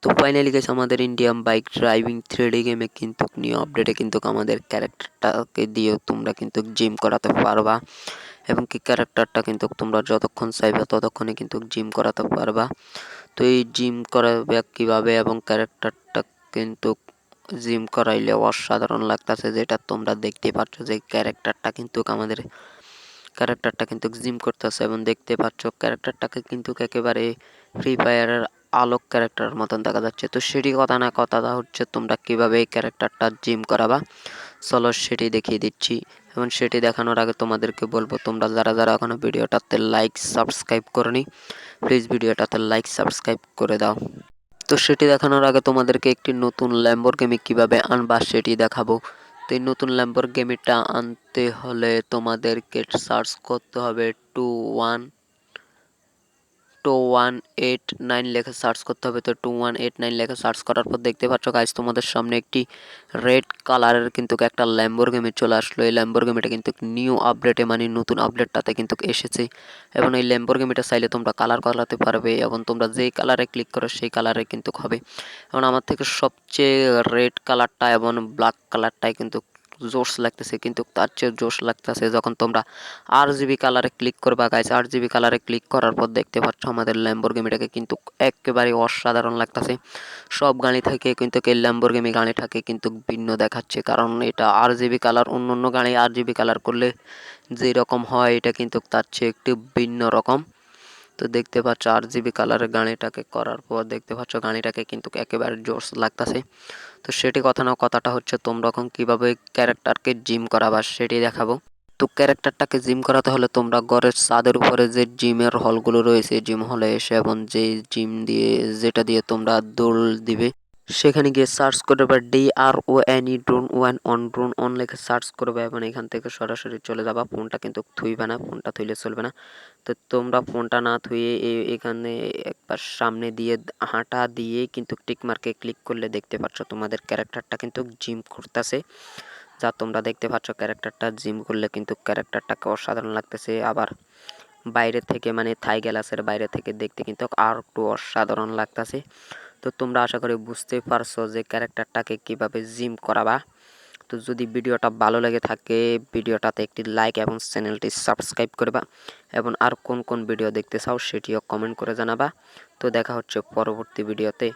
তো finally guys আমাদের Indian bike driving 3D গেমে কিন্তু নিউ আপডেটে কিন্তু আমাদের ক্যারেক্টারটাকে দিয়েও তোমরা কিন্তু জিম করাতে পারবা এবং কি ক্যারেক্টারটা কিন্তু তোমরা যতক্ষণ চাইবে ততক্ষণে কিন্তু জিম করাতে পারবা। তো এই জিম করাবে কিভাবে এবং ক্যারেক্টারটা কিন্তু জিম করাইলে অসাধারণ লাগতেছে, যেটা তোমরা দেখতে পাচ্ছ যে ক্যারেক্টারটা কিন্তু জিম করতেছে এবং দেখতে পাচ্ছ ক্যারেক্টারটাকে কিন্তু একেবারে ফ্রি ফায়ারের আলোক ক্যারেক্টারের মতন দেখা যাচ্ছে। তো সেটি কথা না, কথাটা হচ্ছে তোমরা কিভাবে এই ক্যারেক্টারটা জিম করাবা, চলো সেটি দেখিয়ে দিচ্ছি। এবং সেটি দেখানোর আগে তোমাদেরকে বলবো, তোমরা যারা যারা এখনো ভিডিওটাতে লাইক সাবস্ক্রাইব করনি, প্লিজ ভিডিওটাতে লাইক সাবস্ক্রাইব করে দাও। তো সেটি দেখানোর আগে তোমাদেরকে একটি নতুন ল্যাম্বরগিনি কিভাবে আনবা সেটি দেখাবো। তো এই নতুন ল্যাম্বরগিনিটা আনতে হলে তোমাদেরকে সার্চ করতে হবে 2189 লেখা সার্চ করতে হবে। তো 2189 লেখা সার্চ করার পর দেখতে পাচ্ছ গাইস তোমাদের সামনে একটি রেড কালারের কিন্তু একটা ল্যাম্বরগিনি চলে আসলো। এই ল্যাম্বরগিনিটা কিন্তু নিউ আপডেটে মানে নতুন আপডেটটাতে কিন্তু এসেছে এবং এই ল্যাম্বরগিনিটা চাইলে তোমরা কালার করাতে পারবে এবং তোমরা যেই কালারে ক্লিক করো সেই কালারে কিন্তু হবে। এবং আমার থেকে সবচেয়ে রেড কালারটা এবং ব্ল্যাক কালারটাই কিন্তু জোশ লাগতেছে, কিন্তু তার চেয়ে জোশ লাগতেছে যখন তোমরা RGB কালারে ক্লিক করবা গাইস। RGB কালারে ক্লিক করার পর দেখতে পাচ্ছ আমাদের ল্যাম্বরগিনিটাকে কিন্তু একেবারে অসাধারণ লাগতেছে। সব গাড়ি থেকে কিন্তু এই ল্যাম্বরগিনি গাড়িটাকে কিন্তু ভিন্ন দেখাচ্ছে, কারণ এটা RGB কালার। অন্য গাড়ি RGB কালার করলে যেরকম হয় এটা কিন্তু তার চেয়ে একটু ভিন্ন রকম। তো দেখতে পাচ্ছ RGB কালারের গাড়িটাকে করার পর দেখতে পাচ্ছ গাড়িটাকে কিন্তু একেবারে জোশ লাগতেছে। তো সেটি কথা না, কথাটা হচ্ছে তোমরা এখন কীভাবে ক্যারেক্টারকে জিম করাবা সেটি দেখাবো। তো ক্যারেক্টারটাকে জিম করাতে হলে তোমরা ঘরের ছাদের উপরে যে জিমের হলগুলো রয়েছে, জিম হলে এসে এবং যেটা দিয়ে তোমরা দৌড় দিবে সেখানে গিয়ে সার্চ করবে DRONE drone one on drone on লেখে সার্চ করবে এবং এখান থেকে সরাসরি চলে যাবা। ফোনটা কিন্তু থুইবে না, ফোনটা থুইলে চলবে না। তো তোমরা ফোনটা না থুয়ে এখানে একবার সামনে দিয়ে হাঁটা দিয়ে কিন্তু টিক মার্কে ক্লিক করলে দেখতে পাচ্ছ তোমাদের ক্যারেক্টারটা কিন্তু জিম করতেছে। যা তোমরা দেখতে পাচ্ছ ক্যারেক্টারটা জিম করলে কিন্তু ক্যারেক্টারটাকে অসাধারণ লাগতেছে। আবার বাইরে থেকে মানে থাই গ্লাসের বাইরে থেকে দেখতে কিন্তু আর একটু অসাধারণ লাগতেছে। তো তোমরা আশা করি বুঝতে পারছো যে ক্যারেক্টারটাকে কিভাবে জিম করাবা। তো যদি ভিডিওটা ভালো লেগে থাকে ভিডিওটাতে একটি লাইক এবং চ্যানেলটি সাবস্ক্রাইব করবা এবং আর কোন কোন ভিডিও দেখতে চাও সেটিও কমেন্ট করে জানাবা। তো দেখা হচ্ছে পরবর্তী ভিডিওতে।